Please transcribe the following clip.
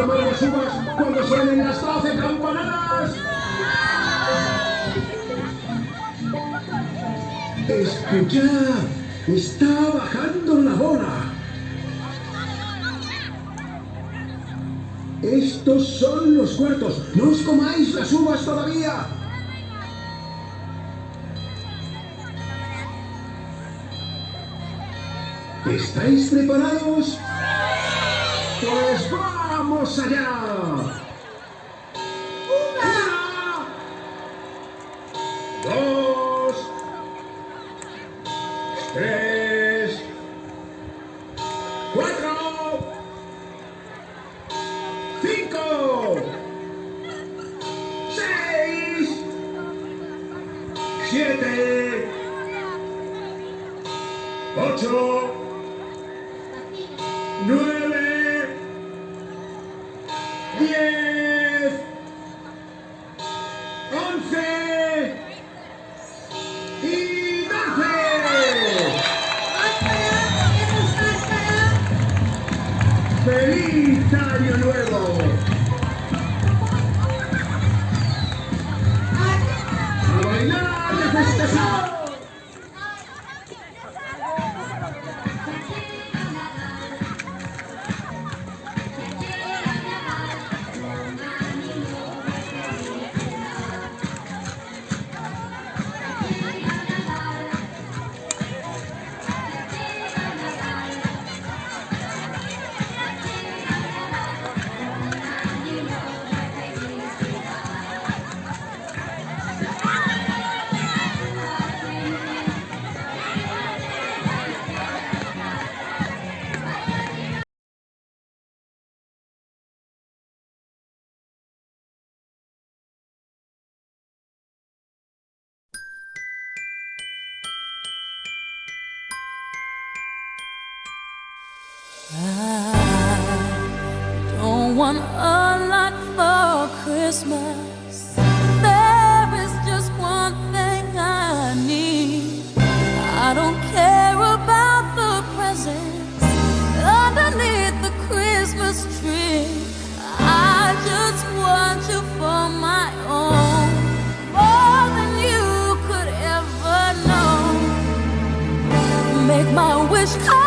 comer las uvas cuando suenen las 12 campanadas. Escuchad, está bajando la bola. Estos son los cuartos. No os comáis las uvas todavía. ¿Estáis preparados? ¡Pues vamos allá! ¡Una! ¡Dos! ¡Tres! ¡Cuatro! ¡Cinco! ¡Seis! ¡Siete! ¡Ocho! 9, 10, 11 y 12. ¡Feliz Año Nuevo! ¡A bailar y a festejar! I don't want a lot for Christmas. There is just one thing I need. I don't care about the presents underneath the Christmas tree. I just want you for my own, more than you could ever know. Make my wish come